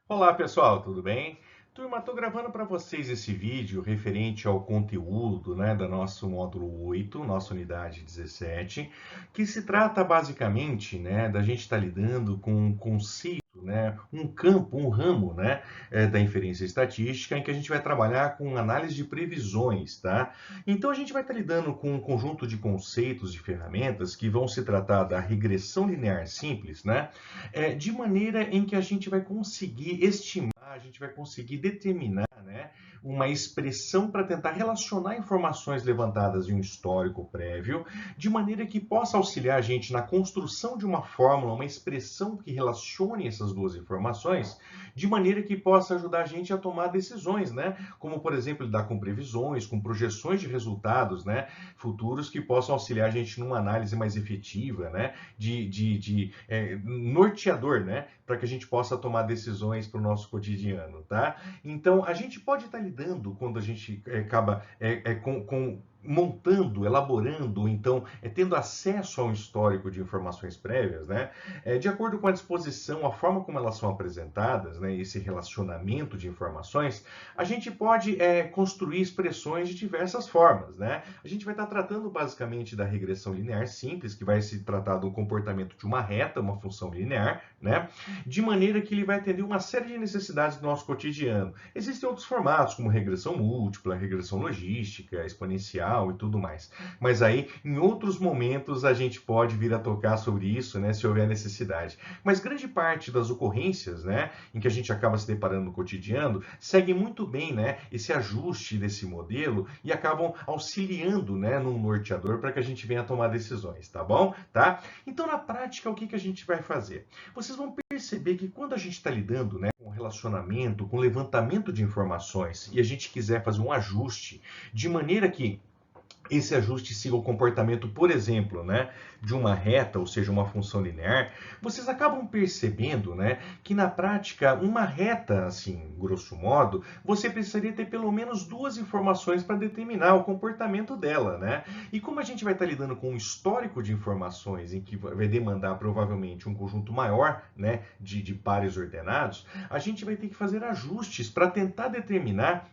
Olá pessoal, tudo bem? Turma, estou gravando para vocês esse vídeo referente ao conteúdo, do nosso módulo 8, nossa unidade 17, que se trata basicamente, da gente estar lidando com um conceito, um campo, um ramo, da inferência estatística, em que a gente vai trabalhar com análise de previsões, tá? Então a gente vai estar lidando com um conjunto de conceitos e ferramentas que vão se tratar da regressão linear simples, de maneira em que a gente vai conseguir estimar, a gente vai conseguir determinar, uma expressão para tentar relacionar informações levantadas em um histórico prévio, de maneira que possa auxiliar a gente na construção de uma fórmula, uma expressão que relacione essas duas informações, de maneira que possa ajudar a gente a tomar decisões, como por exemplo lidar com previsões, com projeções de resultados, futuros que possam auxiliar a gente numa análise mais efetiva, norteador, para que a gente possa tomar decisões para o nosso cotidiano, tá? Então, a gente pode estar lidando, quando a gente acaba montando, elaborando, ou então tendo acesso a um histórico de informações prévias, de acordo com a disposição, a forma como elas são apresentadas, esse relacionamento de informações, a gente pode construir expressões de diversas formas, A gente vai estar tratando basicamente da regressão linear simples, que vai se tratar do comportamento de uma reta, uma função linear, de maneira que ele vai atender uma série de necessidades do nosso cotidiano. Existem outros formatos, como regressão múltipla, regressão logística, exponencial e tudo mais. Mas aí, em outros momentos, a gente pode vir a tocar sobre isso, se houver necessidade. Mas grande parte das ocorrências, em que a gente acaba se deparando no cotidiano, segue muito bem, esse ajuste desse modelo e acabam auxiliando, num norteador para que a gente venha tomar decisões, tá bom? Tá? Então, na prática, o que a gente vai fazer? Vocês vão perceber que quando a gente está lidando, com relacionamento, com levantamento de informações, e a gente quiser fazer um ajuste de maneira que esse ajuste siga o comportamento, por exemplo, de uma reta, ou seja, uma função linear, vocês acabam percebendo, que na prática, uma reta, assim, grosso modo, você precisaria ter pelo menos duas informações para determinar o comportamento dela, E como a gente vai estar lidando com um histórico de informações, em que vai demandar provavelmente um conjunto maior, de pares ordenados, a gente vai ter que fazer ajustes para tentar determinar,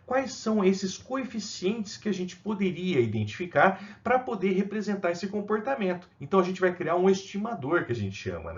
quais são esses coeficientes que a gente poderia identificar para poder representar esse comportamento. Então a gente vai criar um estimador, que a gente chama,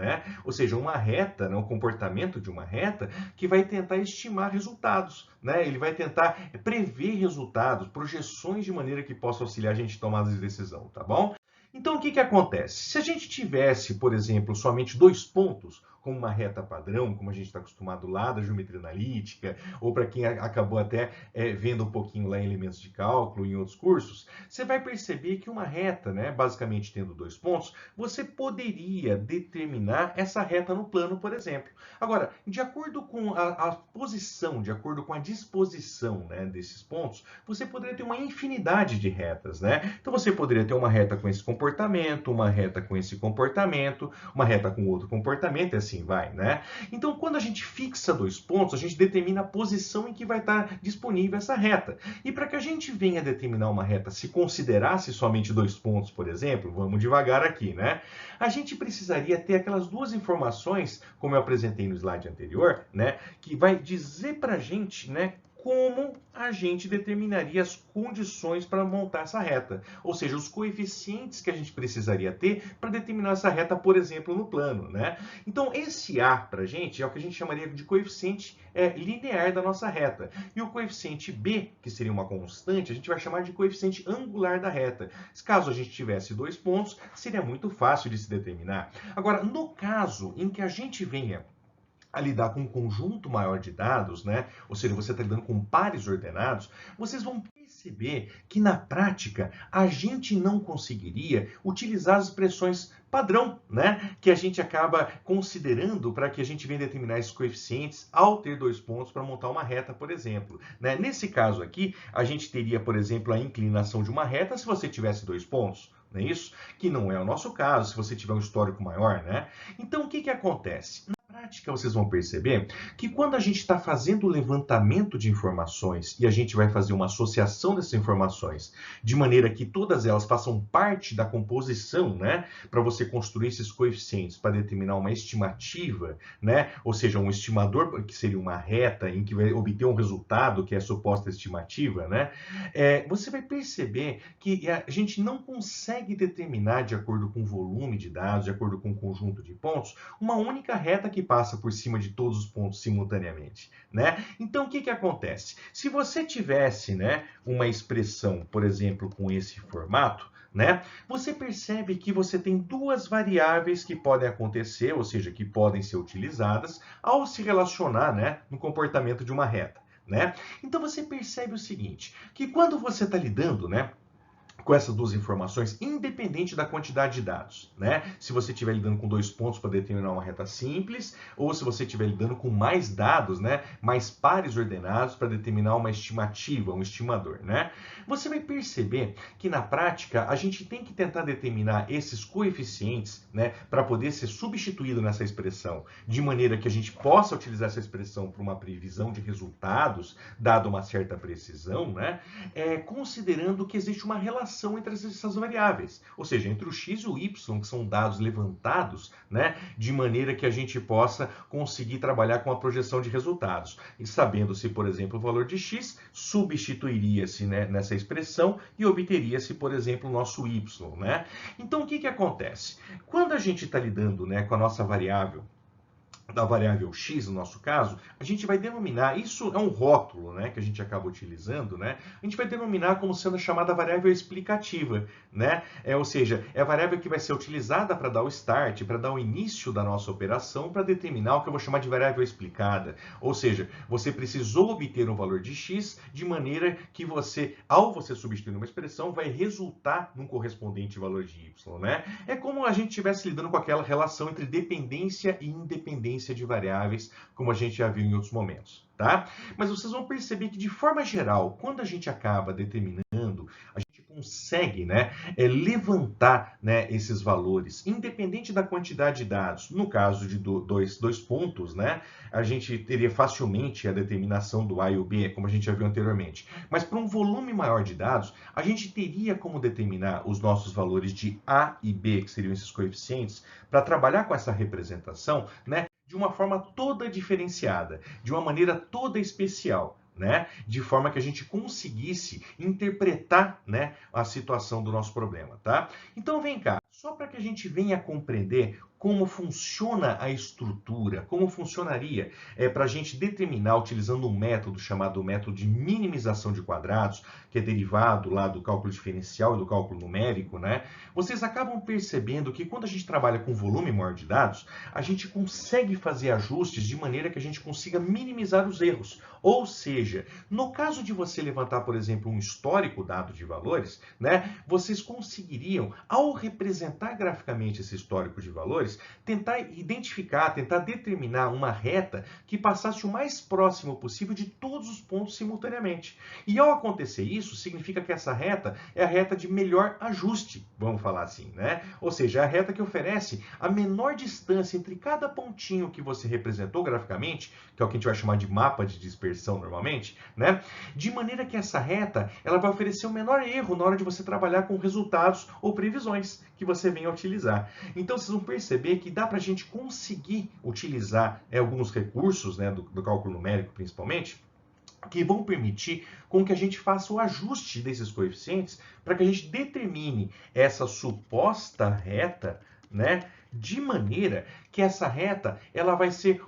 Ou seja, uma reta, o comportamento de uma reta que vai tentar estimar resultados, Ele vai tentar prever resultados, projeções de maneira que possa auxiliar a gente a tomar a decisão, tá bom? Então, o que acontece? Se a gente tivesse, por exemplo, somente dois pontos, como uma reta padrão, como a gente está acostumado lá da geometria analítica, ou para quem acabou até vendo um pouquinho lá em elementos de cálculo, em outros cursos, você vai perceber que uma reta, basicamente tendo dois pontos, você poderia determinar essa reta no plano, por exemplo. Agora, de acordo com a posição, de acordo com a disposição, desses pontos, você poderia ter uma infinidade de retas, Então você poderia ter uma reta com esse comportamento, uma reta com esse comportamento, uma reta com outro comportamento, e assim vai, Então, quando a gente fixa dois pontos, a gente determina a posição em que vai estar disponível essa reta. E para que a gente venha determinar uma reta, se considerasse somente dois pontos, por exemplo, vamos devagar aqui, A gente precisaria ter aquelas duas informações, como eu apresentei no slide anterior, que vai dizer para a gente, como a gente determinaria as condições para montar essa reta. Ou seja, os coeficientes que a gente precisaria ter para determinar essa reta, por exemplo, no plano, Então, esse A para a gente é o que a gente chamaria de coeficiente linear da nossa reta. E o coeficiente B, que seria uma constante, a gente vai chamar de coeficiente angular da reta. Caso a gente tivesse dois pontos, seria muito fácil de se determinar. Agora, no caso em que a gente venha a lidar com um conjunto maior de dados, Ou seja, você está lidando com pares ordenados, vocês vão perceber que na prática a gente não conseguiria utilizar as expressões padrão, Que a gente acaba considerando para que a gente venha determinar esses coeficientes ao ter dois pontos para montar uma reta, por exemplo, Nesse caso aqui, a gente teria, por exemplo, a inclinação de uma reta se você tivesse dois pontos. Não é isso? Que não é o nosso caso, se você tiver um histórico maior, Então, o que acontece? prática, vocês vão perceber que quando a gente está fazendo o levantamento de informações e a gente vai fazer uma associação dessas informações, de maneira que todas elas façam parte da composição, né, para você construir esses coeficientes para determinar uma estimativa, né, ou seja, um estimador que seria uma reta em que vai obter um resultado que é a suposta estimativa, né, você vai perceber que a gente não consegue determinar, de acordo com o volume de dados, de acordo com o conjunto de pontos, uma única reta que passa por cima de todos os pontos simultaneamente, né? Então, o que que acontece? Se você tivesse, né, uma expressão, por exemplo, com esse formato, né, você percebe que você tem duas variáveis que podem acontecer, ou seja, que podem ser utilizadas ao se relacionar, né, no comportamento de uma reta, né? Então, você percebe o seguinte, que quando você está lidando, né, com essas duas informações, independente da quantidade de dados, né? Se você estiver lidando com 2 pontos para determinar uma reta simples, ou se você estiver lidando com mais dados, né? Mais pares ordenados para determinar uma estimativa, um estimador, né? Você vai perceber que na prática a gente tem que tentar determinar esses coeficientes, né? Para poder ser substituído nessa expressão, de maneira que a gente possa utilizar essa expressão para uma previsão de resultados, dado uma certa precisão, né? Considerando que existe uma relação entre essas variáveis, ou seja, entre o x e o y, que são dados levantados, né, de maneira que a gente possa conseguir trabalhar com a projeção de resultados. E sabendo-se, por exemplo, o valor de x, substituiria-se, né, nessa expressão e obteria-se, por exemplo, o nosso y, né? Então, o que que acontece? Quando a gente está lidando, né, com a nossa variável, da variável x, no nosso caso, a gente vai denominar, isso é um rótulo, né, que a gente acaba utilizando, né, a gente vai denominar como sendo a chamada variável explicativa, né, ou seja, é a variável que vai ser utilizada para dar o start, para dar o início da nossa operação, para determinar o que eu vou chamar de variável explicada, ou seja, você precisou obter um valor de x de maneira que você, ao você substituir uma expressão, vai resultar num correspondente valor de y, né, é como a gente estivesse lidando com aquela relação entre dependência e independência de variáveis, como a gente já viu em outros momentos, tá? Mas vocês vão perceber que, de forma geral, quando a gente acaba determinando, a gente consegue, né, levantar, né, esses valores, independente da quantidade de dados. No caso de dois pontos, né, a gente teria facilmente a determinação do A e o B, como a gente já viu anteriormente. Mas para um volume maior de dados, a gente teria como determinar os nossos valores de A e B, que seriam esses coeficientes, para trabalhar com essa representação, né, de uma forma toda diferenciada, de uma maneira toda especial, né? De forma que a gente conseguisse interpretar, né, a situação do nosso problema, tá? Então vem cá, só para que a gente venha compreender como funciona a estrutura, como funcionaria para a gente determinar, utilizando um método chamado método de minimização de quadrados, que é derivado lá do cálculo diferencial e do cálculo numérico, né? Vocês acabam percebendo que quando a gente trabalha com volume maior de dados, a gente consegue fazer ajustes de maneira que a gente consiga minimizar os erros. Ou seja, no caso de você levantar, por exemplo, um histórico dado de valores, né, vocês conseguiriam, ao representar graficamente esse histórico de valores, tentar identificar, tentar determinar uma reta que passasse o mais próximo possível de todos os pontos simultaneamente. E ao acontecer isso, significa que essa reta é a reta de melhor ajuste, vamos falar assim, né? Ou seja, é a reta que oferece a menor distância entre cada pontinho que você representou graficamente, que é o que a gente vai chamar de mapa de dispersão normalmente, né? De maneira que essa reta ela vai oferecer o menor erro na hora de você trabalhar com resultados ou previsões que você venha a utilizar. Então vocês vão perceber que dá para a gente conseguir utilizar alguns recursos, né, do cálculo numérico principalmente, que vão permitir com que a gente faça o ajuste desses coeficientes para que a gente determine essa suposta reta, né, de maneira que essa reta ela vai ser,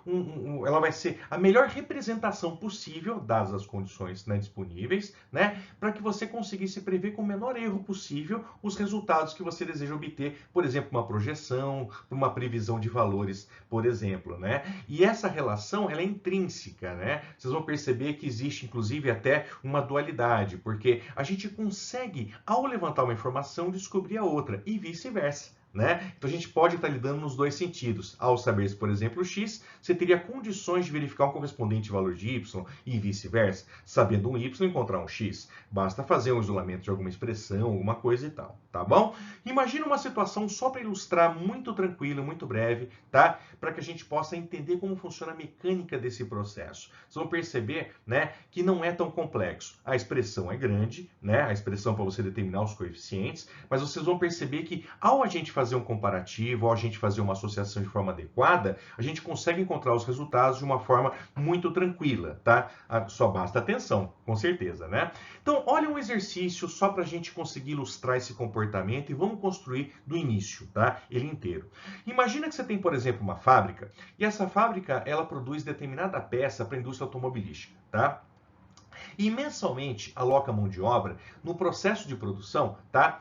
ela vai ser a melhor representação possível, dadas as condições, né, disponíveis, né, para que você conseguisse prever com o menor erro possível os resultados que você deseja obter, por exemplo, uma projeção, uma previsão de valores, por exemplo, né? E essa relação ela é intrínseca, né? Vocês vão perceber que existe, inclusive, até uma dualidade, porque a gente consegue, ao levantar uma informação, descobrir a outra, e vice-versa. né? Então a gente pode estar lidando nos dois sentidos. Ao saber, por exemplo, o x, você teria condições de verificar um correspondente valor de y e vice-versa. Sabendo um y, encontrar um x. Basta fazer um isolamento de alguma expressão, alguma coisa e tal, tá bom? Imagina uma situação só para ilustrar, muito tranquilo, muito breve, tá? Para que a gente possa entender como funciona a mecânica desse processo. Vocês vão perceber, né, que não é tão complexo. A expressão é grande, né? A expressão para você determinar os coeficientes, mas vocês vão perceber que ao a gente fazer um comparativo, ao a gente fazer uma associação de forma adequada, a gente consegue encontrar os resultados de uma forma muito tranquila, tá? Só basta atenção, com certeza, né? Então, olha um exercício só para a gente conseguir ilustrar esse comportamento e vamos construir do início, tá? Ele inteiro. Imagina que você tem, por exemplo, uma fábrica e essa fábrica, ela produz determinada peça para a indústria automobilística, tá? E mensalmente aloca mão de obra no processo de produção, tá?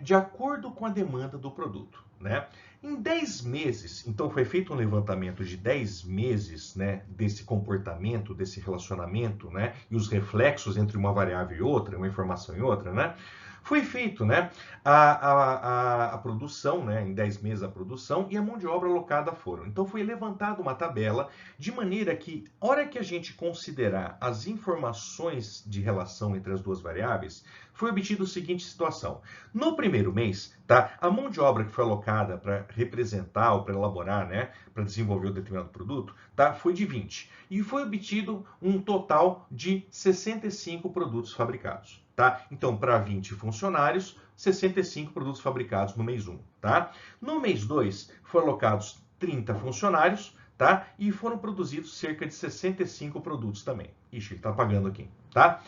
De acordo com a demanda do produto, né? Em 10 meses, então foi feito um levantamento de 10 meses, né, desse comportamento, desse relacionamento, né, e os reflexos entre uma variável e outra, uma informação e outra, né? Foi feito, né, a produção, né, em 10 meses a produção e a mão de obra alocada foram. Então foi levantada uma tabela de maneira que, hora que a gente considerar as informações de relação entre as duas variáveis, foi obtido a seguinte situação. No primeiro mês, tá, a mão de obra que foi alocada para representar ou para elaborar, né, para desenvolver o determinado produto, tá, foi de 20. E foi obtido um total de 65 produtos fabricados. Tá? Então, para 20 funcionários, 65 produtos fabricados no mês 1. Tá? No mês 2, foram alocados 30 funcionários, tá? E foram produzidos cerca de 65 produtos também. Ixi, ele está apagando aqui. Tá?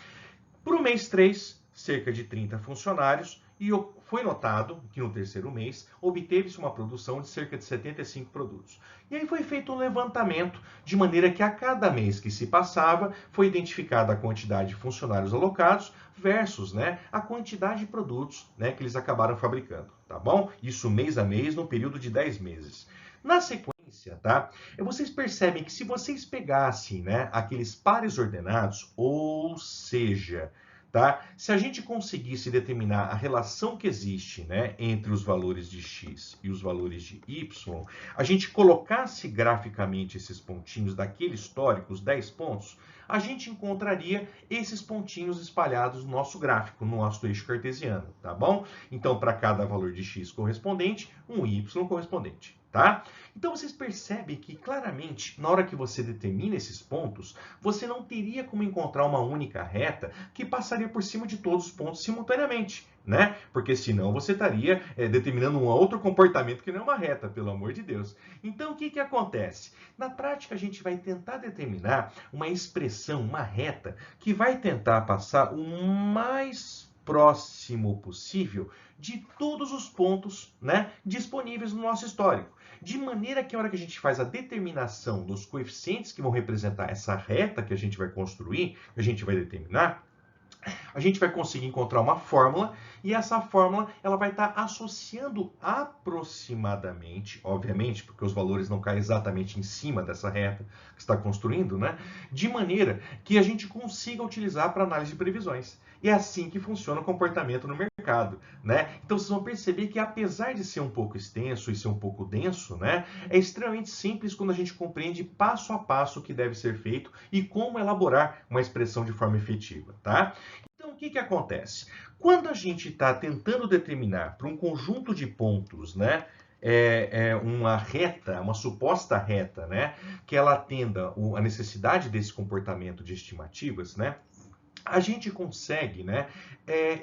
Para o mês 3, cerca de 30 funcionários, e foi notado que no terceiro mês obteve-se uma produção de cerca de 75 produtos. E aí foi feito um levantamento de maneira que a cada mês que se passava foi identificada a quantidade de funcionários alocados versus, né, a quantidade de produtos, né, que eles acabaram fabricando, tá bom? Isso mês a mês no período de 10 meses. Na sequência, tá? Vocês percebem que se vocês pegassem, né, aqueles pares ordenados, ou seja, tá? Se a gente conseguisse determinar a relação que existe, né, entre os valores de x e os valores de y, a gente colocasse graficamente esses pontinhos daquele histórico, os 10 pontos, a gente encontraria esses pontinhos espalhados no nosso gráfico, no nosso eixo cartesiano, tá bom? Então, para cada valor de x correspondente, um y correspondente. Tá? Então vocês percebem que claramente, na hora que você determina esses pontos, você não teria como encontrar uma única reta que passaria por cima de todos os pontos simultaneamente, né? Porque senão você estaria determinando um outro comportamento que não é uma reta, pelo amor de Deus. Então o que que acontece? Na prática a gente vai tentar determinar uma expressão, uma reta, que vai tentar passar o mais próximo possível de todos os pontos, né, disponíveis no nosso histórico. De maneira que a hora que a gente faz a determinação dos coeficientes que vão representar essa reta que a gente vai construir, que a gente vai determinar, a gente vai conseguir encontrar uma fórmula e essa fórmula ela vai estar associando aproximadamente, obviamente, porque os valores não caem exatamente em cima dessa reta que está construindo, né? De maneira que a gente consiga utilizar para análise de previsões. E é assim que funciona o comportamento no mercado, né? Então vocês vão perceber que apesar de ser um pouco extenso e ser um pouco denso, né, é extremamente simples quando a gente compreende passo a passo o que deve ser feito e como elaborar uma expressão de forma efetiva, tá? Então o que que acontece? Quando a gente está tentando determinar para um conjunto de pontos, né, uma reta, uma suposta reta, né, que ela atenda a necessidade desse comportamento de estimativas, né, a gente consegue, né,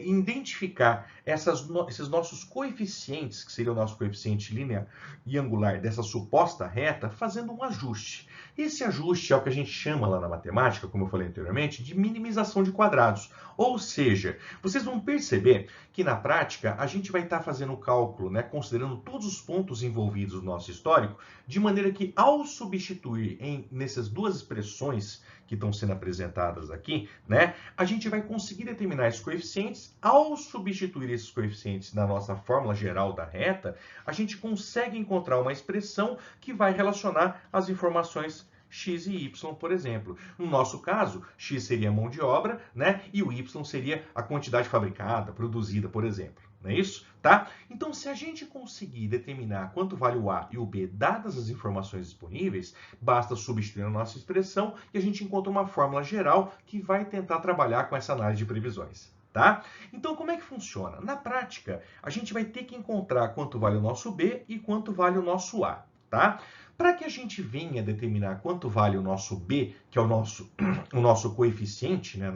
identificar esses nossos coeficientes, que seria o nosso coeficiente linear e angular dessa suposta reta, fazendo um ajuste. Esse ajuste é o que a gente chama lá na matemática, como eu falei anteriormente, de minimização de quadrados. Ou seja, vocês vão perceber que na prática a gente vai estar fazendo o cálculo, né, considerando todos os pontos envolvidos no nosso histórico, de maneira que ao substituir nessas duas expressões que estão sendo apresentadas aqui, né, a gente vai conseguir determinar esses coeficientes. Ao substituir esses coeficientes na nossa fórmula geral da reta, a gente consegue encontrar uma expressão que vai relacionar as informações x e y, por exemplo. No nosso caso, x seria a mão de obra, né, e o y seria a quantidade fabricada, produzida, por exemplo. Não é isso? Tá? Então, se a gente conseguir determinar quanto vale o A e o B, dadas as informações disponíveis, basta substituir a nossa expressão e a gente encontra uma fórmula geral que vai tentar trabalhar com essa análise de previsões. Tá? Então, como é que funciona? Na prática, a gente vai ter que encontrar quanto vale o nosso B e quanto vale o nosso A. Tá? Para que a gente venha determinar quanto vale o nosso B, que é o nosso coeficiente, né,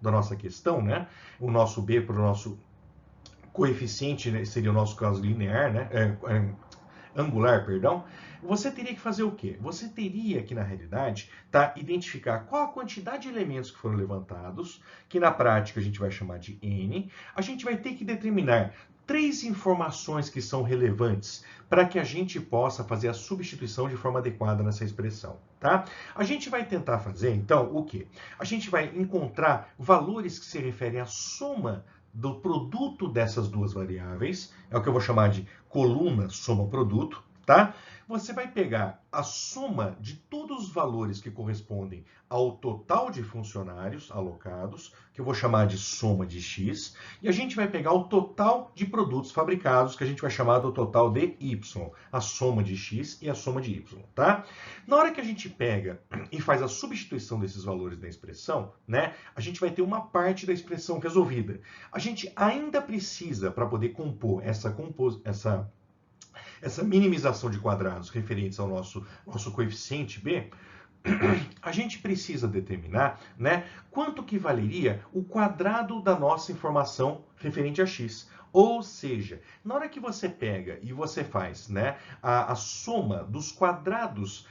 da nossa questão, né? O nosso B para o nosso coeficiente, né, seria o nosso caso linear, né? Angular, perdão, você teria que fazer o quê? Você teria que, na realidade, identificar qual a quantidade de elementos que foram levantados, que na prática a gente vai chamar de N. A gente vai ter que determinar 3 informações que são relevantes para que a gente possa fazer a substituição de forma adequada nessa expressão, tá? A gente vai tentar fazer, então, o quê? A gente vai encontrar valores que se referem à soma do produto dessas duas variáveis, é o que eu vou chamar de coluna soma-produto, tá? Você vai pegar a soma de todos os valores que correspondem ao total de funcionários alocados, que eu vou chamar de soma de X, e a gente vai pegar o total de produtos fabricados, que a gente vai chamar do total de Y, a soma de X e a soma de Y, tá? Na hora que a gente pega e faz a substituição desses valores da expressão, né, a gente vai ter uma parte da expressão resolvida. A gente ainda precisa, para poder compor essa minimização de quadrados referentes ao nosso coeficiente B, a gente precisa determinar, né, quanto que valeria o quadrado da nossa informação referente a x. Ou seja, na hora que você pega e você faz, né, a soma dos quadrados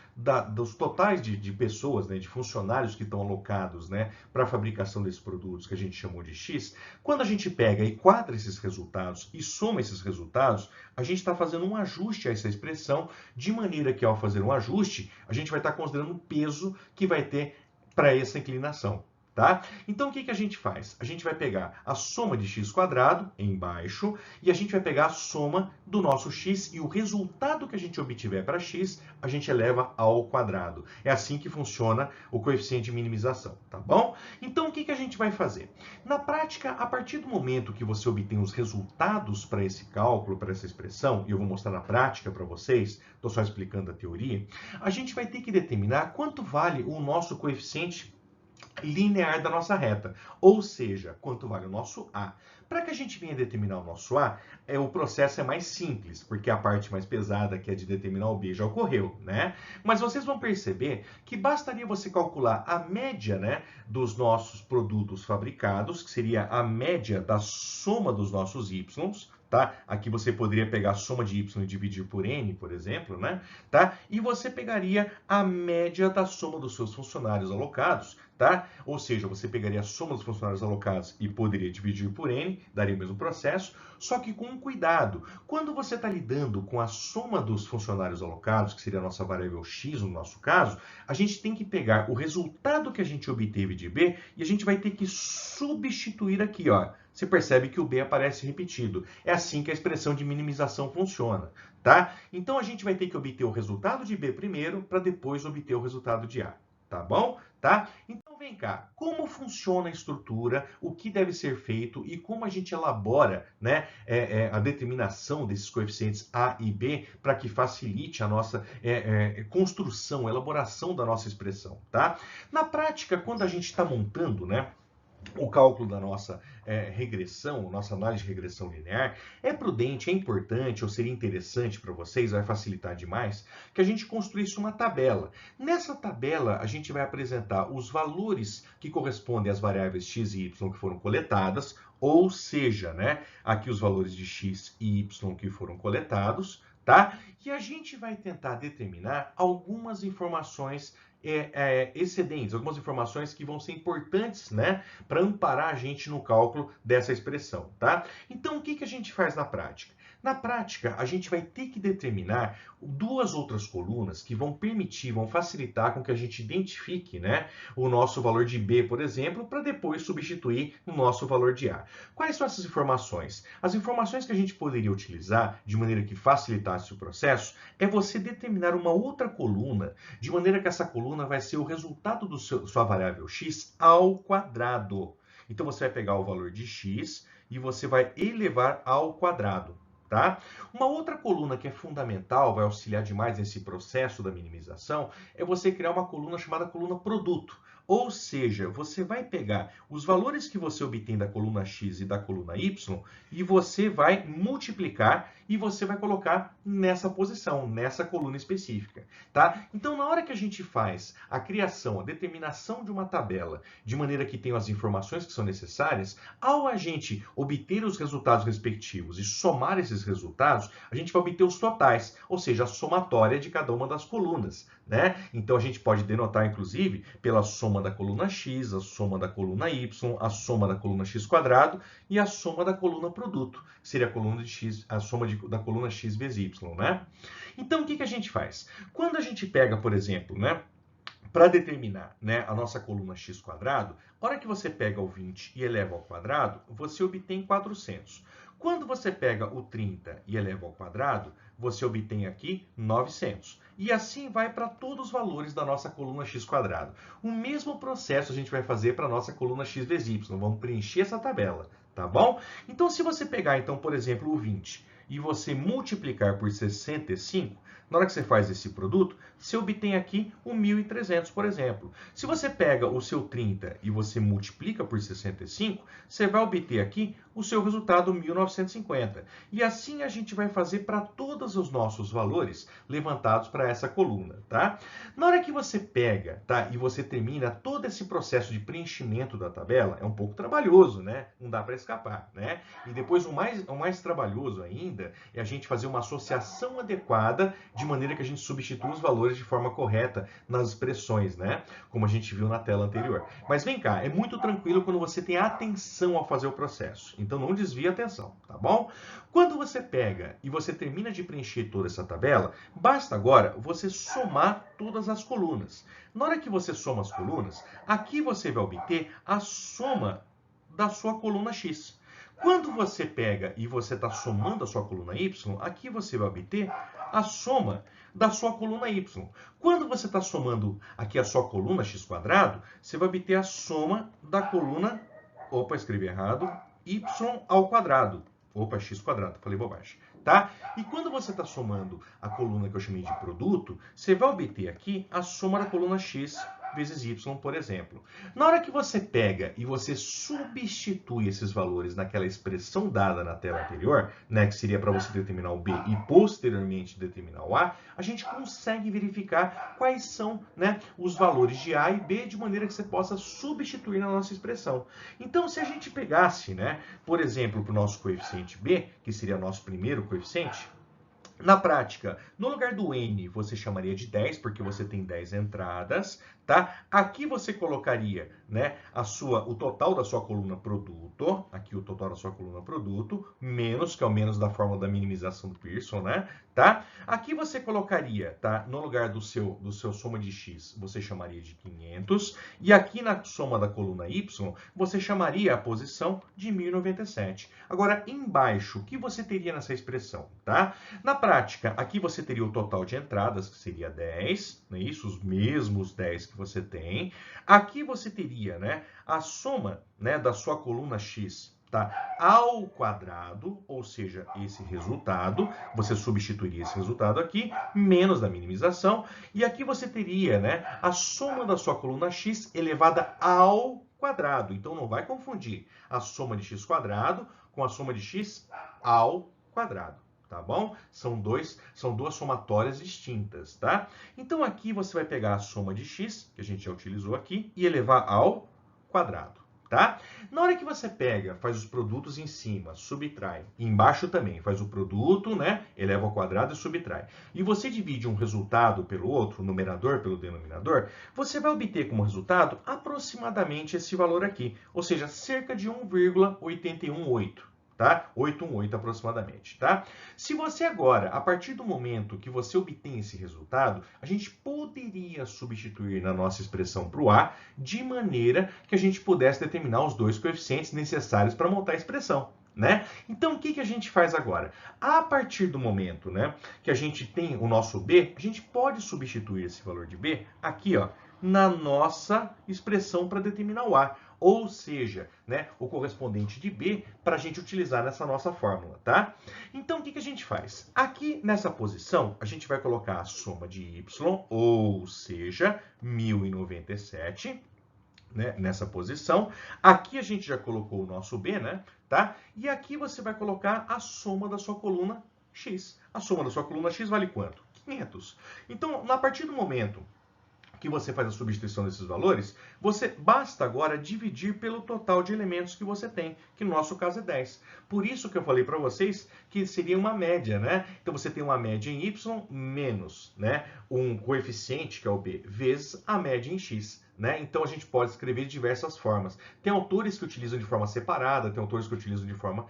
dos totais de pessoas, né, de funcionários que estão alocados, né, para a fabricação desses produtos que a gente chamou de X, quando a gente pega e quadra esses resultados e soma esses resultados, a gente está fazendo um ajuste a essa expressão, de maneira que ao fazer um ajuste, a gente vai estar considerando o peso que vai ter para essa inclinação. Tá? Então, o que a gente faz? A gente vai pegar a soma de x quadrado embaixo e a gente vai pegar a soma do nosso x e o resultado que a gente obtiver para x, a gente eleva ao quadrado. É assim que funciona o coeficiente de minimização, tá bom? Então, o que a gente vai fazer? Na prática, a partir do momento que você obtém os resultados para esse cálculo, para essa expressão, e eu vou mostrar na prática para vocês, estou só explicando a teoria, a gente vai ter que determinar quanto vale o nosso coeficiente linear da nossa reta, ou seja, quanto vale o nosso A. Para que a gente venha determinar o nosso A, o processo é mais simples, porque a parte mais pesada, que é de determinar o B, já ocorreu, né? Mas vocês vão perceber que bastaria você calcular a média, né, dos nossos produtos fabricados, que seria a média da soma dos nossos Y, tá? Aqui você poderia pegar a soma de y e dividir por n, por exemplo, né? Tá? E você pegaria a média da soma dos seus funcionários alocados, tá? Ou seja, você pegaria a soma dos funcionários alocados e poderia dividir por n, daria o mesmo processo, só que com um cuidado. Quando você está lidando com a soma dos funcionários alocados, que seria a nossa variável x no nosso caso, a gente tem que pegar o resultado que a gente obteve de b e a gente vai ter que substituir aqui, ó. Você percebe que o B aparece repetido. É assim que a expressão de minimização funciona, tá? Então, a gente vai ter que obter o resultado de B primeiro, para depois obter o resultado de A, tá bom? Tá? Então, vem cá. Como funciona a estrutura, o que deve ser feito e como a gente elabora, né, a determinação desses coeficientes A e B para que facilite a nossa construção, elaboração da nossa expressão, tá? Na prática, quando a gente está montando, né, o cálculo da nossa regressão, nossa análise de regressão linear, é prudente, é importante, ou seria interessante para vocês, vai facilitar demais, que a gente construísse uma tabela. Nessa tabela, a gente vai apresentar os valores que correspondem às variáveis x e y que foram coletadas, ou seja, né, aqui os valores de x e y que foram coletados, tá? E a gente vai tentar determinar algumas informações excedentes, algumas informações que vão ser importantes, né, para amparar a gente no cálculo dessa expressão, tá? Então, o que a gente faz na prática? Na prática, a gente vai ter que determinar duas outras colunas que vão permitir, vão facilitar com que a gente identifique, né, o nosso valor de B, por exemplo, para depois substituir o nosso valor de A. Quais são essas informações? As informações que a gente poderia utilizar de maneira que facilitasse o processo é você determinar uma outra coluna, de maneira que essa coluna vai ser o resultado da sua variável x ao quadrado. Então, você vai pegar o valor de x e você vai elevar ao quadrado. Tá? Uma outra coluna que é fundamental, vai auxiliar demais nesse processo da minimização, é você criar uma coluna chamada coluna produto. Ou seja, você vai pegar os valores que você obtém da coluna X e da coluna Y e você vai multiplicar e você vai colocar nessa posição, nessa coluna específica, tá? Então, na hora que a gente faz a criação, a determinação de uma tabela, de maneira que tenha as informações que são necessárias, ao a gente obter os resultados respectivos e somar esses resultados, a gente vai obter os totais, ou seja, a somatória de cada uma das colunas, né? Então, a gente pode denotar, inclusive, pela soma da coluna X, a soma da coluna Y, a soma da coluna X quadrado e a soma da coluna produto, que seria a coluna de X, a soma da coluna X vezes Y, né? Então, o que a gente faz? Quando a gente pega, por exemplo, né, para determinar, né, a nossa coluna x quadrado, a hora que você pega o 20 e eleva ao quadrado, você obtém 400. Quando você pega o 30 e eleva ao quadrado, você obtém aqui 900. E assim vai para todos os valores da nossa coluna x quadrado. O mesmo processo a gente vai fazer para a nossa coluna x vezes y. Vamos preencher essa tabela, tá bom? Então, se você pegar, então, por exemplo, o 20 e você multiplicar por 65, na hora que você faz esse produto, você obtém aqui o 1.300, por exemplo. Se você pega o seu 30 e você multiplica por 65, você vai obter aqui o seu resultado 1.950. E assim a gente vai fazer para todos os nossos valores levantados para essa coluna, tá? Na hora que você pega, tá, e você termina todo esse processo de preenchimento da tabela, é um pouco trabalhoso, né? Não dá para escapar, né? E depois o mais trabalhoso ainda é a gente fazer uma associação adequada de maneira que a gente substitua os valores de forma correta nas expressões, né? Como a gente viu na tela anterior. Mas vem cá, é muito tranquilo quando você tem atenção ao fazer o processo. Então não desvie a atenção, tá bom? Quando você pega e você termina de preencher toda essa tabela, basta agora você somar todas as colunas. Na hora que você soma as colunas, aqui você vai obter a soma da sua coluna X. Quando você pega e você está somando a sua coluna Y, aqui você vai obter a soma da sua coluna Y. Quando você está somando aqui a sua coluna x quadrado, você vai obter a soma da coluna, opa, escrevi errado, y ao quadrado. Opa, x quadrado, falei bobagem. Tá? E quando você está somando a coluna que eu chamei de produto, você vai obter aqui a soma da coluna x vezes y, por exemplo. Na hora que você pega e você substitui esses valores naquela expressão dada na tela anterior, né, que seria para você determinar o b e posteriormente determinar o a, a gente consegue verificar quais são, né, os valores de a e b de maneira que você possa substituir na nossa expressão. Então, se a gente pegasse, né, por exemplo, para o nosso coeficiente b, que seria o nosso primeiro coeficiente, na prática, no lugar do n, você chamaria de 10, porque você tem 10 entradas, tá? Aqui você colocaria, né, o total da sua coluna produto, aqui o total da sua coluna produto, menos, que é o menos da fórmula da minimização do Pearson, né? Tá? Aqui você colocaria, tá, no lugar do seu soma de x, você chamaria de 500, e aqui na soma da coluna y, você chamaria a posição de 1097. Agora, embaixo, o que você teria nessa expressão, tá? Na prática, aqui você teria o total de entradas, que seria 10, não é isso? Os mesmos 10 que você tem. Aqui você teria, né, a soma, né, da sua coluna x, tá, ao quadrado, ou seja, esse resultado, você substituiria esse resultado aqui, menos da minimização, e aqui você teria, né, a soma da sua coluna x elevada ao quadrado. Então não vai confundir a soma de x quadrado com a soma de x ao quadrado. Tá bom? São duas somatórias distintas, tá? Então aqui você vai pegar a soma de x, que a gente já utilizou aqui, e elevar ao quadrado, tá? Na hora que você pega, faz os produtos em cima, subtrai, e embaixo também, faz o produto, né? Eleva ao quadrado e subtrai. E você divide um resultado pelo outro, o numerador pelo denominador, você vai obter como resultado aproximadamente esse valor aqui, ou seja, cerca de 1,818. Tá? 818 aproximadamente, tá? Se você agora, a partir do momento que você obtém esse resultado, a gente poderia substituir na nossa expressão para o a, de maneira que a gente pudesse determinar os dois coeficientes necessários para montar a expressão, né? Então, o que a gente faz agora? A partir do momento, né, que a gente tem o nosso b, a gente pode substituir esse valor de b aqui, ó, na nossa expressão para determinar o a. ou seja, né, o correspondente de B, para a gente utilizar nessa nossa fórmula, tá? Então, o que a gente faz? Aqui nessa posição, a gente vai colocar a soma de y, ou seja, 1097, né, nessa posição. Aqui a gente já colocou o nosso B, né? Tá? E aqui você vai colocar a soma da sua coluna X. A soma da sua coluna X vale quanto? 500. Então, a partir do momento que você faz a substituição desses valores, você basta agora dividir pelo total de elementos que você tem, que no nosso caso é 10. Por isso que eu falei para vocês que seria uma média, né? Então você tem uma média em y menos, né, um coeficiente, que é o b, vezes a média em x. Né? Então a gente pode escrever de diversas formas. Tem autores que utilizam de forma separada, tem autores que utilizam de forma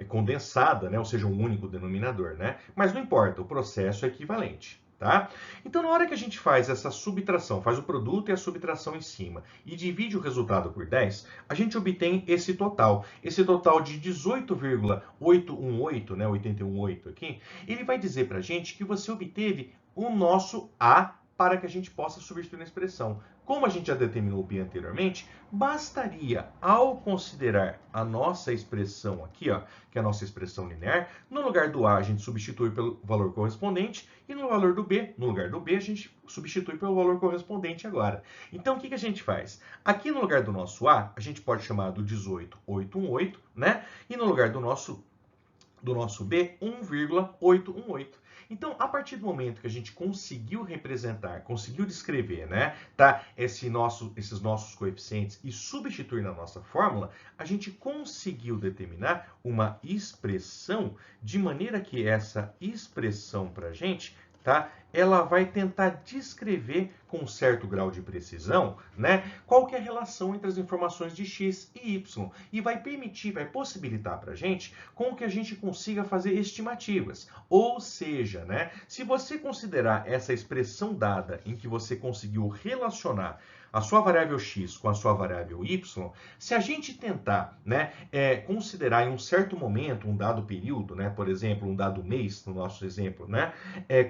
condensada, né? Ou seja, um único denominador. Né? Mas não importa, o processo é equivalente. Tá? Então, na hora que a gente faz essa subtração, faz o produto e a subtração em cima, e divide o resultado por 10, a gente obtém esse total. Esse total de 18,818, né, 818 aqui, ele vai dizer para a gente que você obteve o nosso A para que a gente possa substituir na expressão. Como a gente já determinou o B anteriormente, bastaria, ao considerar a nossa expressão aqui, ó, que é a nossa expressão linear, no lugar do A a gente substitui pelo valor correspondente e no valor do B, no lugar do B a gente substitui pelo valor correspondente agora. Então o que a gente faz? Aqui no lugar do nosso A, a gente pode chamar do 18,818, né? E no lugar do nosso B, 1,818. Então, a partir do momento que a gente conseguiu representar, conseguiu descrever, né, tá, esses nossos coeficientes e substituir na nossa fórmula, a gente conseguiu determinar uma expressão de maneira que essa expressão para a gente, tá, ela vai tentar descrever com um certo grau de precisão, né, qual que é a relação entre as informações de x e y e vai permitir, vai possibilitar para a gente com que a gente consiga fazer estimativas. Ou seja, né, se você considerar essa expressão dada em que você conseguiu relacionar a sua variável x com a sua variável y, se a gente tentar, né, considerar em um certo momento, um dado período, né, por exemplo, um dado mês, no nosso exemplo, né,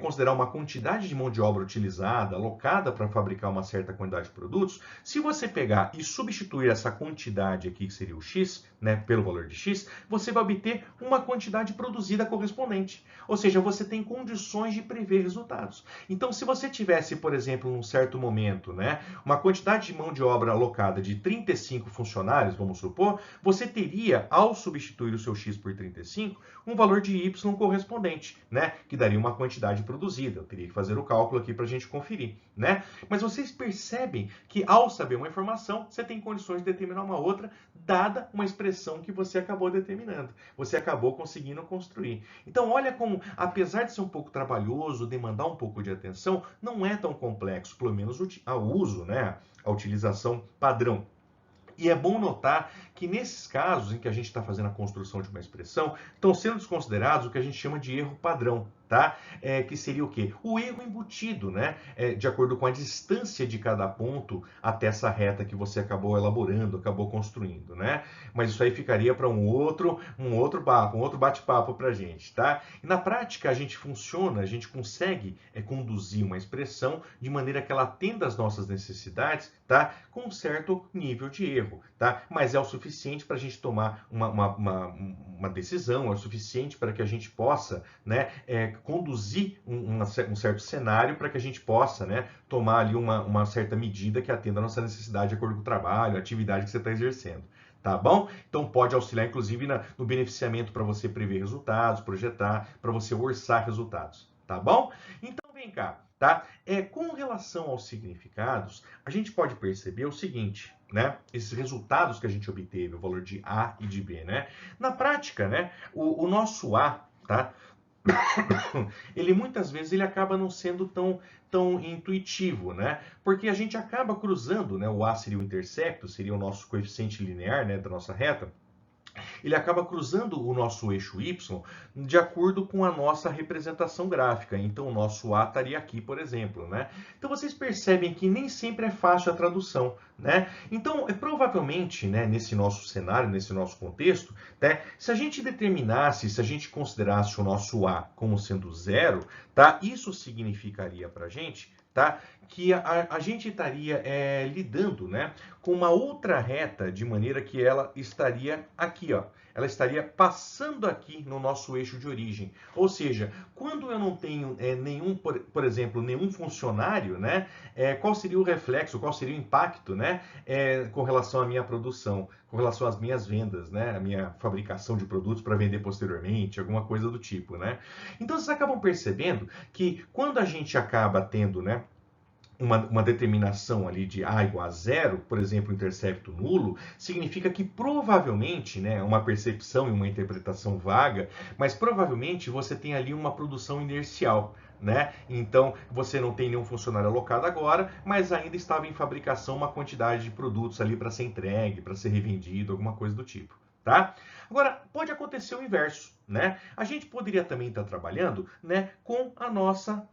considerar uma quantidade de mão de obra utilizada, alocada para fabricar uma certa quantidade de produtos, se você pegar e substituir essa quantidade aqui, que seria o x, né, pelo valor de x, você vai obter uma quantidade produzida correspondente. Ou seja, você tem condições de prever resultados. Então, se você tivesse, por exemplo, num certo momento, né, uma quantidade de mão de obra alocada de 35 funcionários, vamos supor, você teria, ao substituir o seu x por 35, um valor de y correspondente, né, que daria uma quantidade produzida. Eu teria que fazer o cálculo aqui para a gente conferir, né? Mas vocês percebem que, ao saber uma informação, você tem condições de determinar uma outra, dada uma expressão que você acabou determinando. Você acabou conseguindo construir. Então, olha como, apesar de ser um pouco trabalhoso, demandar um pouco de atenção, não é tão complexo, pelo menos o uso, né? A utilização padrão. E é bom notar que nesses casos em que a gente está fazendo a construção de uma expressão, estão sendo desconsiderados o que a gente chama de erro padrão, tá? Que seria o quê? O erro embutido, né? De acordo com a distância de cada ponto até essa reta que você acabou elaborando, acabou construindo, né? Mas isso aí ficaria para um outro bate-papo para a gente, tá? E na prática a gente funciona, a gente consegue conduzir uma expressão de maneira que ela atenda às nossas necessidades, tá? Com um certo nível de erro, tá? Mas é o suficiente para a gente tomar uma decisão, é o suficiente para que a gente possa, né, conduzir um certo cenário para que a gente possa, né, tomar ali uma certa medida que atenda a nossa necessidade de acordo com o trabalho, a atividade que você está exercendo. Tá bom? Então pode auxiliar, inclusive, no beneficiamento para você prever resultados, projetar, para você orçar resultados. Tá bom? Então vem cá, tá? Com relação aos significados, a gente pode perceber o seguinte, né? Esses resultados que a gente obteve, o valor de A e de B, né? Na prática, né? O nosso A, tá? Ele muitas vezes ele acaba não sendo tão intuitivo, né? Porque a gente acaba cruzando, né? O A seria o intercepto, seria o nosso coeficiente linear, né, da nossa reta. Ele acaba cruzando o nosso eixo y de acordo com a nossa representação gráfica. Então, o nosso A estaria aqui, por exemplo, né? Então, vocês percebem que nem sempre é fácil a tradução, né? Então, provavelmente, né, nesse nosso cenário, nesse nosso contexto, né, se a gente determinasse, se a gente considerasse o nosso A como sendo zero, tá? Isso significaria para a gente, tá, que a gente estaria lidando, né, com uma outra reta, de maneira que ela estaria aqui, ó. Ela estaria passando aqui no nosso eixo de origem. Ou seja, quando eu não tenho nenhum, por exemplo, nenhum funcionário, né, qual seria o reflexo, qual seria o impacto, né, com relação à minha produção, com relação às minhas vendas, né, a minha fabricação de produtos para vender posteriormente, alguma coisa do tipo, né? Então vocês acabam percebendo que quando a gente acaba tendo, né, uma determinação ali de A igual a zero, por exemplo, intercepto nulo, significa que provavelmente, né, uma percepção e uma interpretação vaga, mas provavelmente você tem ali uma produção inercial. Né? Então, você não tem nenhum funcionário alocado agora, mas ainda estava em fabricação uma quantidade de produtos ali para ser entregue, para ser revendido, alguma coisa do tipo. Tá? Agora, pode acontecer o inverso. Né? A gente poderia também estar trabalhando, né, com a nossa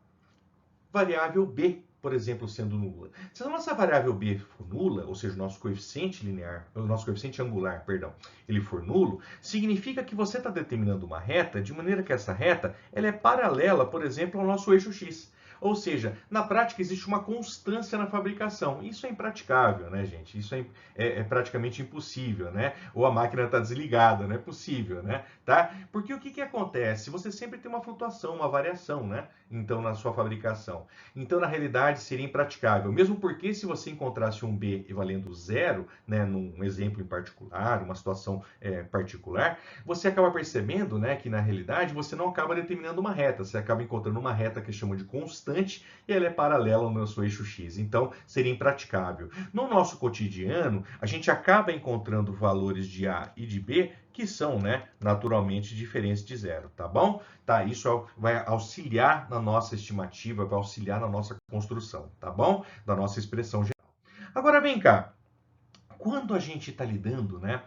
variável b, por exemplo, sendo nula. Se a nossa variável b for nula, ou seja, o nosso coeficiente linear, o nosso coeficiente angular, perdão, ele for nulo, significa que você está determinando uma reta de maneira que essa reta ela é paralela, por exemplo, ao nosso eixo x. Ou seja, na prática existe uma constância na fabricação. Isso é impraticável, né, gente? Isso é praticamente impossível, né? Ou a máquina está desligada, não é possível, né? Tá? Porque o que acontece? Você sempre tem uma flutuação, uma variação, né? Então, na sua fabricação. Então, na realidade, seria impraticável. Mesmo porque se você encontrasse um B valendo zero, né, num exemplo em particular, uma situação particular, você acaba percebendo, né, que na realidade você não acaba determinando uma reta, você acaba encontrando uma reta que chama de constante e ela é paralela ao nosso eixo x. Então, seria impraticável. No nosso cotidiano, a gente acaba encontrando valores de A e de B que são, né, naturalmente diferentes de zero, tá bom? Tá, isso vai auxiliar na nossa estimativa, vai auxiliar na nossa construção, tá bom? Da nossa expressão geral. Agora vem cá, quando a gente está lidando, né,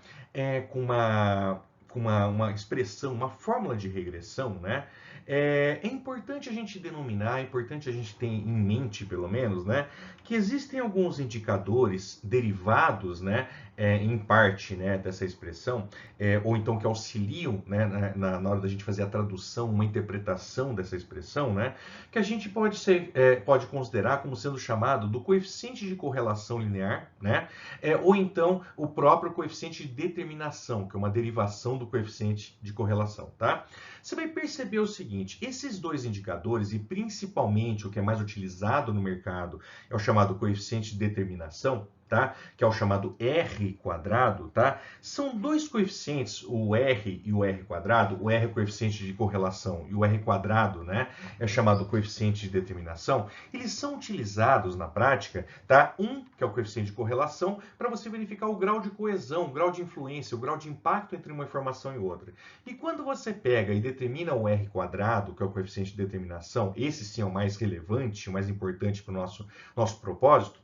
com uma expressão, uma fórmula de regressão, né, é importante a gente denominar, é importante a gente ter em mente, pelo menos, né, que existem alguns indicadores derivados, né, em parte, né, dessa expressão, ou então que auxiliam, né, na hora da gente fazer a tradução, uma interpretação dessa expressão, né, que a gente pode considerar como sendo chamado do coeficiente de correlação linear, né, ou então o próprio coeficiente de determinação, que é uma derivação do coeficiente de correlação, tá? Você vai perceber o seguinte, esses dois indicadores, e principalmente o que é mais utilizado no mercado, é o chamado coeficiente de determinação, tá? Que é o chamado R quadrado, tá? São dois coeficientes, o R e o R quadrado, o R é o coeficiente de correlação e o R quadrado, né? É chamado coeficiente de determinação. Eles são utilizados na prática, tá? Um, que é o coeficiente de correlação, para você verificar o grau de coesão, o grau de influência, o grau de impacto entre uma informação e outra. E quando você pega e determina o R quadrado, que é o coeficiente de determinação, esse sim é o mais relevante, o mais importante para o nosso propósito,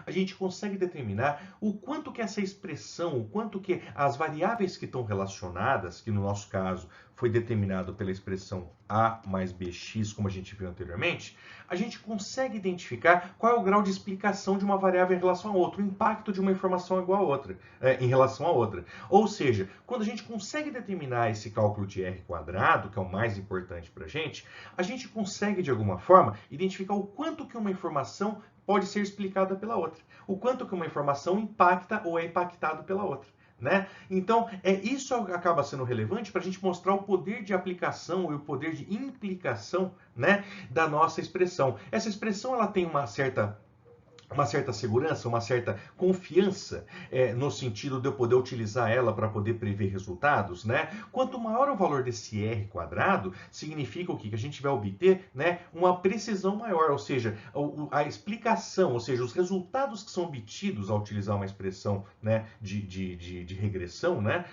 a gente consegue determinar o quanto que essa expressão, o quanto que as variáveis que estão relacionadas, que no nosso caso foi determinado pela expressão A mais BX, como a gente viu anteriormente, a gente consegue identificar qual é o grau de explicação de uma variável em relação a outra, o impacto de uma informação igual a outra, em relação a outra. Ou seja, quando a gente consegue determinar esse cálculo de R quadrado, que é o mais importante para a gente consegue, de alguma forma, identificar o quanto que uma informação pode ser explicada pela outra. O quanto que uma informação impacta ou é impactado pela outra. Né? Então, isso acaba sendo relevante para a gente mostrar o poder de aplicação e o poder de implicação, né, da nossa expressão. Essa expressão ela tem uma certa segurança, uma certa confiança no sentido de eu poder utilizar ela para poder prever resultados, né? Quanto maior o valor desse R quadrado, significa o quê? Que a gente vai obter, né, uma precisão maior, ou seja, a explicação, ou seja, os resultados que são obtidos ao utilizar uma expressão, né, de regressão, né,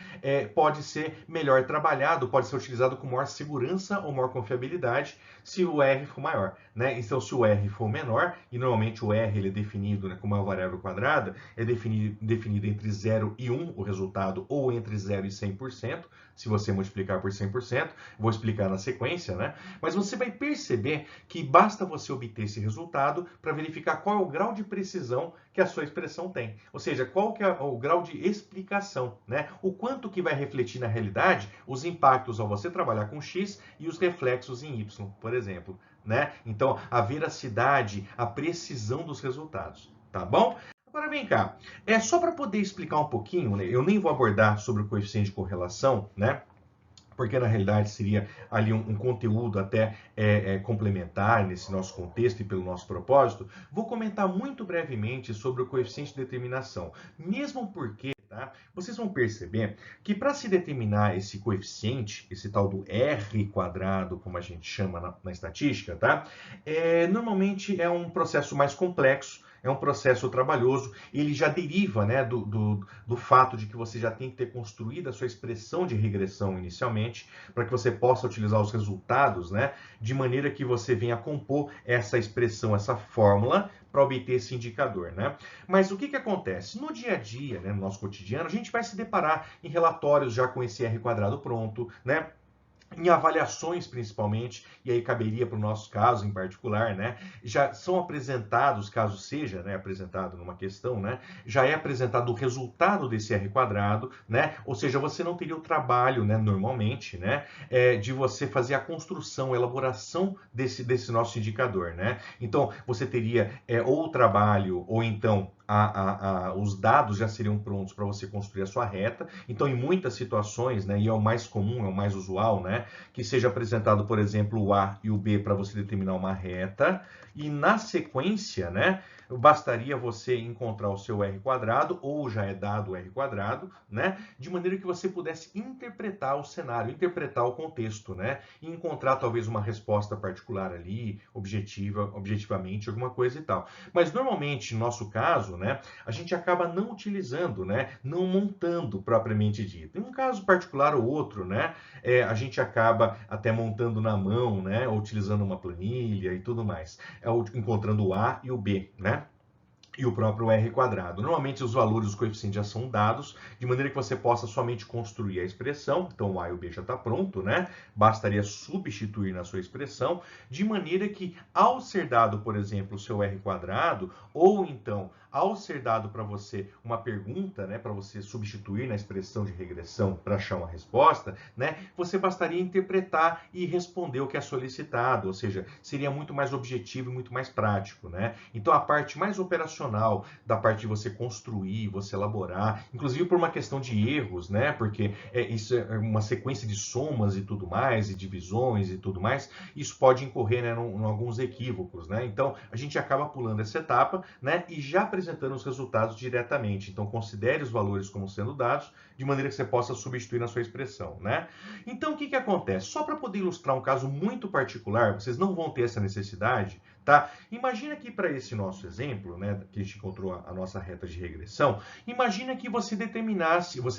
pode ser melhor trabalhado, pode ser utilizado com maior segurança ou maior confiabilidade se o R for maior, né? Então, se o R for menor, e normalmente o R ele é definido, né, como uma variável quadrada, é definido entre 0 e 1 o resultado, ou entre 0 e 100%, se você multiplicar por 100%, vou explicar na sequência, né? Mas você vai perceber que basta você obter esse resultado para verificar qual é o grau de precisão que a sua expressão tem. Ou seja, qual que é o grau de explicação, né? O quanto que vai refletir na realidade os impactos ao você trabalhar com X e os reflexos em Y, por exemplo. né? Então, a veracidade, a precisão dos resultados, tá bom? Agora vem cá, só para poder explicar um pouquinho, né? Eu nem vou abordar sobre o coeficiente de correlação, né? Porque na realidade seria ali um conteúdo até complementar nesse nosso contexto e pelo nosso propósito. Vou comentar muito brevemente sobre o coeficiente de determinação, mesmo porque tá? Vocês vão perceber que para se determinar esse coeficiente, esse tal do R quadrado, como a gente chama na estatística, tá? Normalmente é um processo mais complexo, é um processo trabalhoso, ele já deriva, né, do fato de que você já tem que ter construído a sua expressão de regressão inicialmente, para que você possa utilizar os resultados, né, de maneira que você venha compor essa expressão, essa fórmula, para obter esse indicador, né? Mas o que acontece? No dia a dia, né, no nosso cotidiano, a gente vai se deparar em relatórios já com esse R quadrado pronto, né? Em avaliações principalmente, e aí caberia para o nosso caso em particular, né? Já são apresentados, caso seja, né, apresentado numa questão, né? Já é apresentado o resultado desse R quadrado, né? Ou seja, você não teria o trabalho, né, normalmente, né, de você fazer a construção, a elaboração desse nosso indicador, né? Então, você teria ou o trabalho, ou então os dados já seriam prontos para você construir a sua reta. Então, em muitas situações, né, e é o mais comum, é o mais usual, né, que seja apresentado, por exemplo, o A e o B para você determinar uma reta, e na sequência, né, bastaria você encontrar o seu R quadrado, ou já é dado o R quadrado, né, de maneira que você pudesse interpretar o cenário, interpretar o contexto, né, e encontrar talvez uma resposta particular ali, objetivamente, alguma coisa e tal. Mas normalmente, no nosso caso, né, a gente acaba não utilizando, né, não montando propriamente dito. Em um caso particular ou outro, né, a gente acaba até montando na mão, né, ou utilizando uma planilha e tudo mais, encontrando o A e o B, né? E o próprio R quadrado. Normalmente os valores dos coeficientes já são dados, de maneira que você possa somente construir a expressão. Então o A e o B já está pronto, né? Bastaria substituir na sua expressão, de maneira que ao ser dado, por exemplo, o seu R quadrado, ou então ao ser dado para você uma pergunta, né, para você substituir na expressão de regressão para achar uma resposta, né, você bastaria interpretar e responder o que é solicitado, ou seja, seria muito mais objetivo e muito mais prático, né? Então a parte mais operacional da parte de você construir, você elaborar, inclusive por uma questão de erros, né? Porque isso é uma sequência de somas e tudo mais, e divisões e tudo mais, isso pode incorrer, né, em alguns equívocos, né? Então a gente acaba pulando essa etapa, né, e já apresentando os resultados diretamente. Então considere os valores como sendo dados, de maneira que você possa substituir na sua expressão, né? Então o que acontece? Só para poder ilustrar um caso muito particular, vocês não vão ter essa necessidade, tá? Imagina que para esse nosso exemplo, né, que a gente encontrou a nossa reta de regressão, imagina que você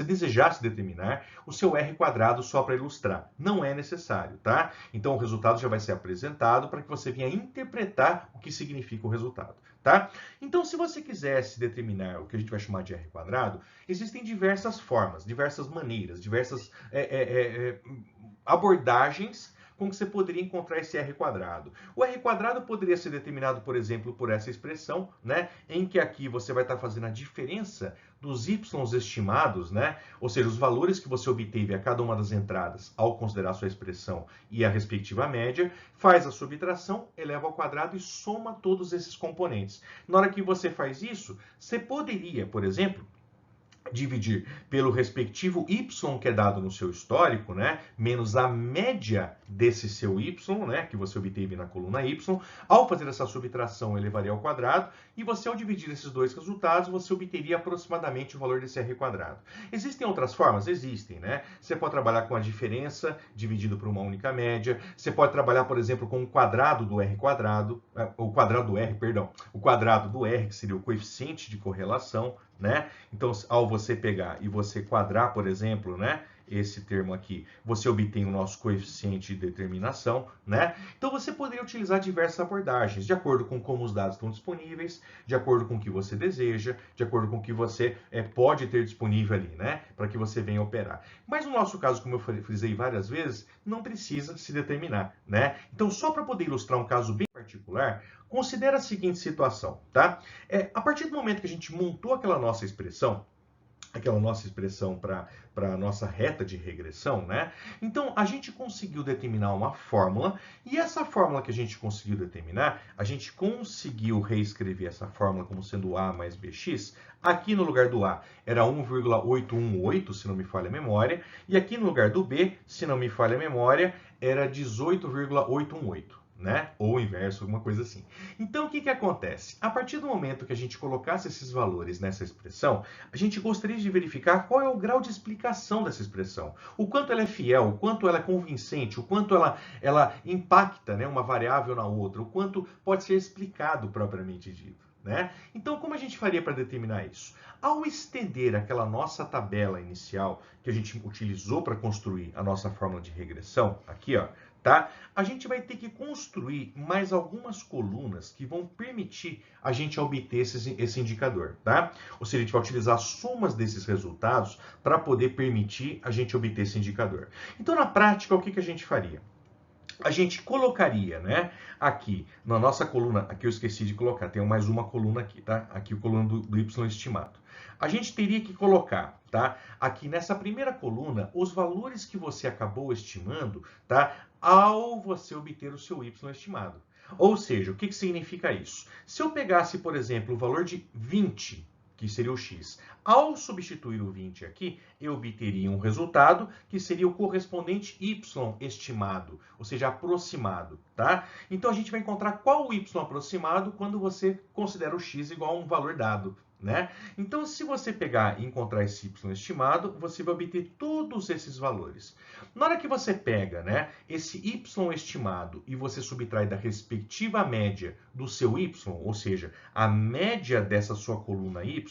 desejasse determinar o seu R quadrado só para ilustrar. Não é necessário, tá? Então o resultado já vai ser apresentado para que você venha interpretar o que significa o resultado, tá? Então, se você quisesse determinar o que a gente vai chamar de R quadrado, existem diversas formas, diversas maneiras, diversas abordagens com que você poderia encontrar esse R quadrado. O R quadrado poderia ser determinado, por exemplo, por essa expressão, né, em que aqui você vai estar fazendo a diferença dos y estimados, né, ou seja, os valores que você obteve a cada uma das entradas ao considerar a sua expressão e a respectiva média, faz a subtração, eleva ao quadrado e soma todos esses componentes. Na hora que você faz isso, você poderia, por exemplo, dividir pelo respectivo y que é dado no seu histórico, né, menos a média desse seu y, né, que você obteve na coluna y. Ao fazer essa subtração, elevaria ao quadrado, e você, ao dividir esses dois resultados, você obteria aproximadamente o valor desse R quadrado. Existem outras formas? Existem, né? Você pode trabalhar com a diferença dividido por uma única média, você pode trabalhar, por exemplo, com o quadrado do R quadrado, o quadrado do R, perdão, o quadrado do R, que seria o coeficiente de correlação, né? Então, ao você pegar e você quadrar, por exemplo, né, esse termo aqui, você obtém o nosso coeficiente de determinação, né? Então, você poderia utilizar diversas abordagens, de acordo com como os dados estão disponíveis, de acordo com o que você deseja, de acordo com o que você pode ter disponível ali, né, para que você venha operar. Mas no nosso caso, como eu frisei várias vezes, não precisa se determinar, né? Então, só para poder ilustrar um caso bem particular, considera a seguinte situação, tá? A partir do momento que a gente montou aquela nossa expressão, aquela nossa expressão para a nossa reta de regressão, né? Então, a gente conseguiu determinar uma fórmula, e essa fórmula que a gente conseguiu determinar, a gente conseguiu reescrever essa fórmula como sendo A mais BX. Aqui no lugar do A era 1,818, se não me falha a memória, e aqui no lugar do B, se não me falha a memória, era 18,818. Né? Ou o inverso, alguma coisa assim. Então, o que acontece? A partir do momento que a gente colocasse esses valores nessa expressão, a gente gostaria de verificar qual é o grau de explicação dessa expressão. O quanto ela é fiel, o quanto ela é convincente, o quanto ela impacta, né, uma variável na outra, o quanto pode ser explicado propriamente dito. Né? Então, como a gente faria para determinar isso? Ao estender aquela nossa tabela inicial que a gente utilizou para construir a nossa fórmula de regressão, aqui, ó, tá? A gente vai ter que construir mais algumas colunas que vão permitir a gente obter esse indicador, tá? Ou seja, a gente vai utilizar as somas desses resultados para poder permitir a gente obter esse indicador. Então, na prática, o que a gente faria? A gente colocaria, né, aqui na nossa coluna, aqui eu esqueci de colocar, tem mais uma coluna aqui, tá? Aqui o coluna do Y estimado. A gente teria que colocar, tá? Aqui nessa primeira coluna, os valores que você acabou estimando, tá? Ao você obter o seu Y estimado. Ou seja, o que significa isso? Se eu pegasse, por exemplo, o valor de 20, que seria o x. Ao substituir o 20 aqui, eu obteria um resultado que seria o correspondente y estimado, ou seja, aproximado, tá? Então a gente vai encontrar qual o y aproximado quando você considera o x igual a um valor dado, né? Então, se você pegar e encontrar esse y estimado, você vai obter todos esses valores. Na hora que você pega, né, esse y estimado e você subtrai da respectiva média do seu y, ou seja, a média dessa sua coluna y,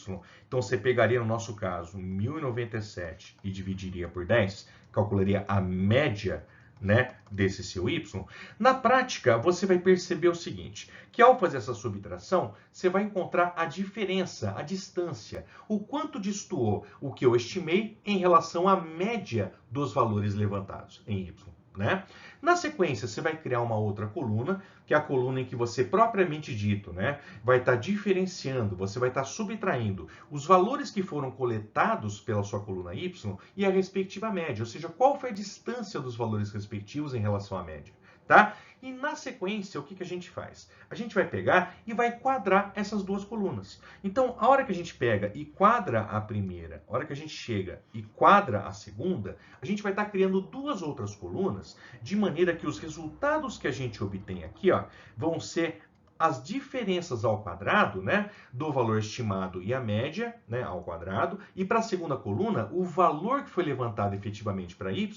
então você pegaria, no nosso caso, 1097 e dividiria por 10, calcularia a média, né, desse seu y. Na prática, você vai perceber o seguinte, que ao fazer essa subtração, você vai encontrar a diferença, a distância, o quanto destoou o que eu estimei em relação à média dos valores levantados em y. Né? Na sequência, você vai criar uma outra coluna, que é a coluna em que você, propriamente dito, né, vai estar diferenciando, você vai estar subtraindo os valores que foram coletados pela sua coluna y e a respectiva média, ou seja, qual foi a distância dos valores respectivos em relação à média. Tá? E na sequência, o que a gente faz? A gente vai pegar e vai quadrar essas duas colunas. Então, a hora que a gente pega e quadra a primeira, a hora que a gente chega e quadra a segunda, a gente vai estar criando duas outras colunas, de maneira que os resultados que a gente obtém aqui, ó, vão ser as diferenças ao quadrado, né, do valor estimado e a média, né, ao quadrado, e para a segunda coluna, o valor que foi levantado efetivamente para y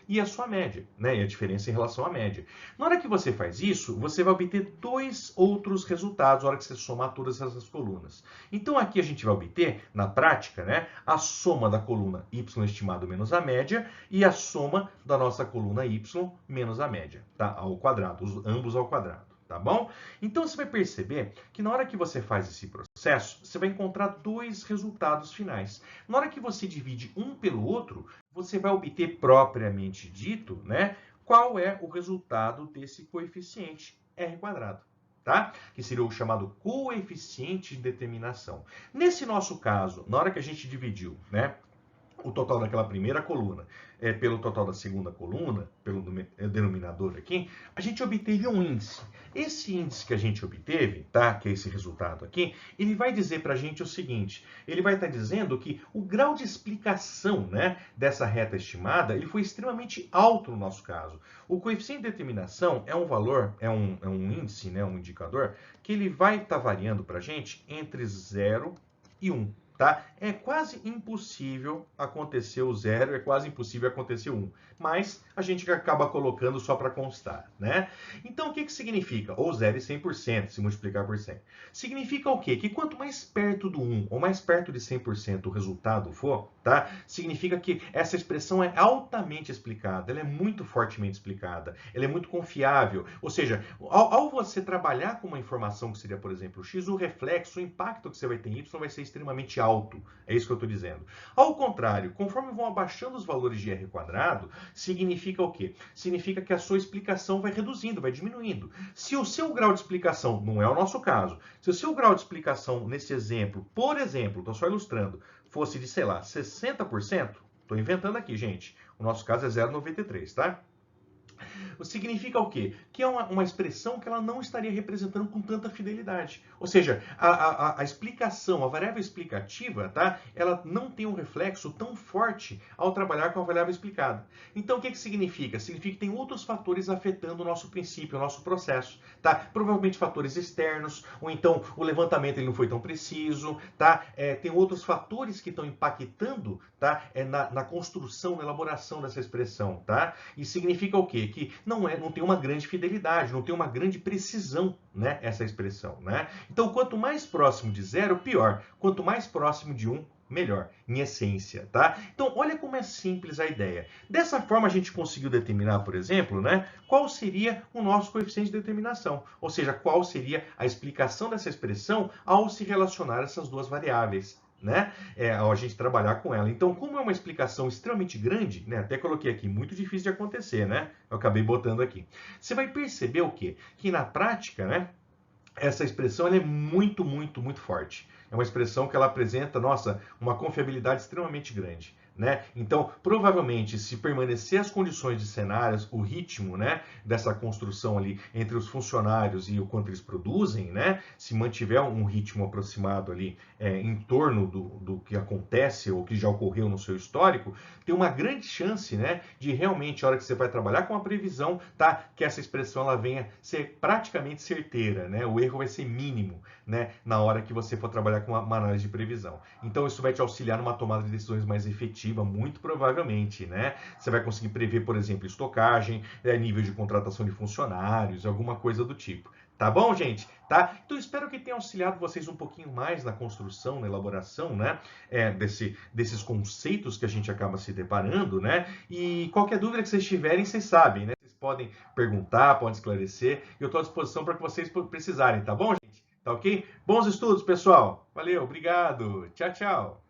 e a sua média, né, e a diferença em relação à média. Na hora que você faz isso, você vai obter dois outros resultados na hora que você somar todas essas colunas. Então aqui a gente vai obter, na prática, né, a soma da coluna y estimado menos a média e a soma da nossa coluna y menos a média, tá, ao quadrado, ambos ao quadrado. Tá bom? Então você vai perceber que na hora que você faz esse processo, você vai encontrar dois resultados finais. Na hora que você divide um pelo outro, você vai obter propriamente dito, né, qual é o resultado desse coeficiente r quadrado. Tá? Que seria o chamado coeficiente de determinação. Nesse nosso caso, na hora que a gente dividiu, né, o total daquela primeira coluna pelo total da segunda coluna, pelo denominador aqui, a gente obteve um índice. Esse índice que a gente obteve, tá, que é esse resultado aqui, ele vai dizer para a gente o seguinte, ele vai estar dizendo que o grau de explicação, né, dessa reta estimada, ele foi extremamente alto no nosso caso. O coeficiente de determinação é um valor, é um índice, né, um indicador, que ele vai estar variando para a gente entre 0 e 1. Tá? É quase impossível acontecer o 0, é quase impossível acontecer o 1. Mas a gente acaba colocando só para constar, né? Então, o que significa? Ou 0 e 100%, se multiplicar por 100. Significa o quê? Que quanto mais perto do 1 ou mais perto de 100% o resultado for, tá? Significa que essa expressão é altamente explicada, ela é muito fortemente explicada, ela é muito confiável. Ou seja, ao você trabalhar com uma informação que seria, por exemplo, o x, o reflexo, o impacto que você vai ter em y vai ser extremamente alto. É isso que eu estou dizendo. Ao contrário, conforme vão abaixando os valores de R quadrado, significa o quê? Significa que a sua explicação vai reduzindo, vai diminuindo. Se o seu grau de explicação, não é o nosso caso, se o seu grau de explicação nesse exemplo, por exemplo, estou só ilustrando, fosse de, sei lá, 60%, estou inventando aqui, gente, o nosso caso é 0,93, tá? Significa o quê? Que é uma expressão que ela não estaria representando com tanta fidelidade. Ou seja, a explicação, a variável explicativa, tá? Ela não tem um reflexo tão forte ao trabalhar com a variável explicada. Então, o que significa? Significa que tem outros fatores afetando o nosso princípio, o nosso processo, tá? Provavelmente fatores externos, ou então o levantamento ele não foi tão preciso, tá? Tem outros fatores que estão impactando, tá? Na construção, na elaboração dessa expressão, tá? E significa o quê? Que não tem uma grande fidelidade, não tem uma grande precisão, né, essa expressão, né? Então, quanto mais próximo de 0, pior. Quanto mais próximo de 1, melhor, em essência, tá? Então, olha como é simples a ideia. Dessa forma, a gente conseguiu determinar, por exemplo, né, qual seria o nosso coeficiente de determinação, ou seja, qual seria a explicação dessa expressão ao se relacionar essas duas variáveis, né? Ao a gente trabalhar com ela. Então, como é uma explicação extremamente grande, né? Até coloquei aqui, muito difícil de acontecer, né? Eu acabei botando aqui. Você vai perceber o quê? Que na prática, né? Essa expressão ela é muito, muito, muito forte. É uma expressão que ela apresenta, nossa, uma confiabilidade extremamente grande, né? Então, provavelmente, se permanecer as condições de cenários, o ritmo, né, dessa construção ali entre os funcionários e o quanto eles produzem, né, se mantiver um ritmo aproximado ali em torno do que acontece ou que já ocorreu no seu histórico, tem uma grande chance, né, de realmente, a hora que você vai trabalhar com a previsão, tá, que essa expressão ela venha ser praticamente certeira, né? O erro vai ser mínimo, né, na hora que você for trabalhar com uma análise de previsão. Então, isso vai te auxiliar numa tomada de decisões mais efetiva, muito provavelmente, né? Você vai conseguir prever, por exemplo, estocagem, nível de contratação de funcionários, alguma coisa do tipo. Tá bom, gente? Tá? Então, espero que tenha auxiliado vocês um pouquinho mais na construção, na elaboração, né? Desses conceitos que a gente acaba se deparando, né? E qualquer dúvida que vocês tiverem, vocês sabem, né? Vocês podem perguntar, podem esclarecer. Eu estou à disposição para que vocês precisarem, tá bom, gente? Tá ok? Bons estudos, pessoal. Valeu, obrigado. Tchau, tchau.